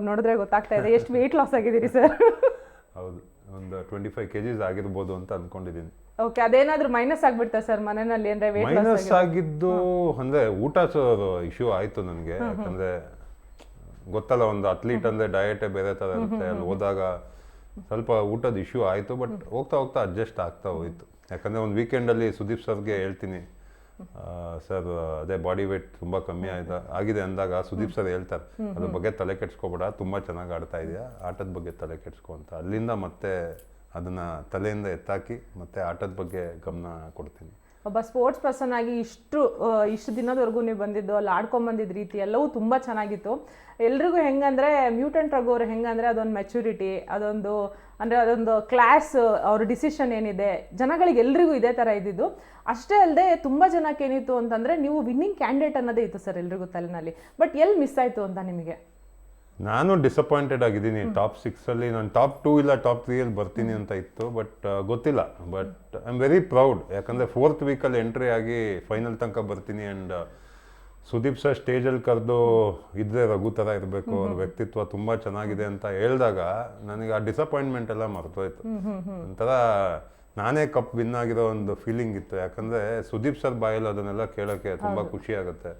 ನೋಡಿದ್ರೆ ಗೊತ್ತಾಗ್ತಾ ಇದೆ. ಎಷ್ಟು ವೆಯ್ಟ್ ಲಾಸ್ ಆಗಿದ್ದೀರಿ ಸರ್? ಹೌದು, ಒಂದು 25 kgs ಆಗಿರ್ಬೋದು ಅಂತ ಅನ್ಕೊಂಡಿದ್ದೀನಿ. ಓಕೆ, ಅದೇನಾದ್ರೂ ಮೈನಸ್ ಆಗ್ಬಿಡ್ತಾ ಸರ್ ಮನೆಯಲ್ಲಿ ಅಂದ್ರೆ ವೆಯ್ಟ್ ಲಾಸ್? ಮೈನಸ್ ಆಗಿದ್ದು ಅಂದ್ರೆ ಊಟ ಇಶ್ಯೂ ಆಯ್ತು ನನಗೆ. ಯಾಕಂದ್ರೆ ಗೊತ್ತಲ್ಲ, ಒಂದು ಅಥ್ಲೀಟ್ ಅಂದ್ರೆ ಡಯಟೇ ಬೇರೆ ತರ ಇರುತ್ತೆ. ಅಲ್ಲಿ ಹೋದಾಗ ಸ್ವಲ್ಪ ಊಟದ ಇಶ್ಯೂ ಆಯ್ತು, ಬಟ್ ಹೋಗ್ತಾ ಹೋಗ್ತಾ ಅಡ್ಜಸ್ಟ್ ಆಗ್ತಾ ಹೋಯ್ತು. ಯಾಕಂದ್ರೆ ಒಂದು ವೀಕೆಂಡಲ್ಲಿ ಸುದೀಪ್ ಸರ್ಗೆ ಹೇಳ್ತೀನಿ, ಸರ್ ಅದೇ ಬಾಡಿ ವೇಟ್ ತುಂಬ ಕಮ್ಮಿ ಆಗಿದೆ ಅಂದಾಗ ಸುದೀಪ್ ಸರ್ ಹೇಳ್ತಾರೆ, ಅದ್ರ ಬಗ್ಗೆ ತಲೆ ಕೆಡ್ಸ್ಕೊಬೇಡ, ತುಂಬ ಚೆನ್ನಾಗಿ ಆಡ್ತಾ ಇದೆಯಾ, ಆಟದ ಬಗ್ಗೆ ತಲೆ ಕೆಡ್ಸ್ಕೊ ಅಂತ. ಅಲ್ಲಿಂದ ಮತ್ತೆ ಅದನ್ನ ತಲೆಯಿಂದ ಎತ್ತಾಕಿ ಮತ್ತೆ ಆಟದ ಬಗ್ಗೆ ಗಮನ ಕೊಡ್ತೀನಿ. ಒಬ್ಬ ಸ್ಪೋರ್ಟ್ಸ್ ಪರ್ಸನ್ ಆಗಿ ಇಷ್ಟು ದಿನದವರೆಗೂ ನೀವು ಬಂದಿದ್ದು, ಅಲ್ಲಿ ಆಡ್ಕೊಂಬಂದಿದ್ದ ರೀತಿ ಎಲ್ಲವೂ ತುಂಬ ಚೆನ್ನಾಗಿತ್ತು. ಎಲ್ರಿಗೂ ಹೆಂಗಂದರೆ ಮ್ಯೂಟೆಂಟ್ ರಘು ಅವ್ರು ಹೆಂಗಂದರೆ ಅದೊಂದು ಮೆಚುರಿಟಿ, ಅದೊಂದು ಕ್ಲಾಸ್, ಅವ್ರ ಡಿಸಿಷನ್ ಏನಿದೆ ಜನಗಳಿಗೆ ಎಲ್ರಿಗೂ ಇದೇ ಥರ ಇದ್ದಿದ್ದು. ಅಷ್ಟೇ ಅಲ್ಲದೆ ತುಂಬ ಜನಕ್ಕೆ ಏನಿತ್ತು ಅಂತಂದರೆ ನೀವು ವಿನ್ನಿಂಗ್ ಕ್ಯಾಂಡಿಡೇಟ್ ಅನ್ನೋದೇ ಇತ್ತು ಸರ್ ಎಲ್ರಿಗೂ ತಲೆನಲ್ಲಿ. ಬಟ್ ಎಲ್ಲಿ ಮಿಸ್ ಆಯಿತು ಅಂತ ನಿಮಗೆ? ನಾನು ಡಿಸಪಾಯಿಂಟೆಡ್ ಆಗಿದ್ದೀನಿ. ಟಾಪ್ 6 ನಾನು ಟಾಪ್ 2 ಇಲ್ಲ ಟಾಪ್ 3 ಬರ್ತೀನಿ ಅಂತ ಇತ್ತು, ಬಟ್ ಗೊತ್ತಿಲ್ಲ. But I am very proud, ಯಾಕಂದರೆ 4th ವೀಕಲ್ಲಿ ಎಂಟ್ರಿ ಆಗಿ ಫೈನಲ್ ತನಕ ಬರ್ತೀನಿ. ಆ್ಯಂಡ್ ಸುದೀಪ್ ಸರ್ ಸ್ಟೇಜಲ್ಲಿ ಕರೆದು ಇದ್ರೆ ರಘು ಥರ ಇರಬೇಕು, ಅವ್ರ ವ್ಯಕ್ತಿತ್ವ ತುಂಬ ಚೆನ್ನಾಗಿದೆ ಅಂತ ಹೇಳಿದಾಗ ನನಗೆ ಆ ಡಿಸಪಾಯಿಂಟ್ಮೆಂಟ್ ಎಲ್ಲ ಮರ್ತೋಯ್ತು. ಒಂಥರ ನಾನೇ ಕಪ್ ವಿನ್ ಆಗಿರೋ ಒಂದು ಫೀಲಿಂಗ್ ಇತ್ತು. ಯಾಕಂದರೆ ಸುದೀಪ್ ಸರ್ ಬಾಯಲ್ಲಿ ಅದನ್ನೆಲ್ಲ ಕೇಳೋಕ್ಕೆ ತುಂಬ ಖುಷಿ ಆಗುತ್ತೆ.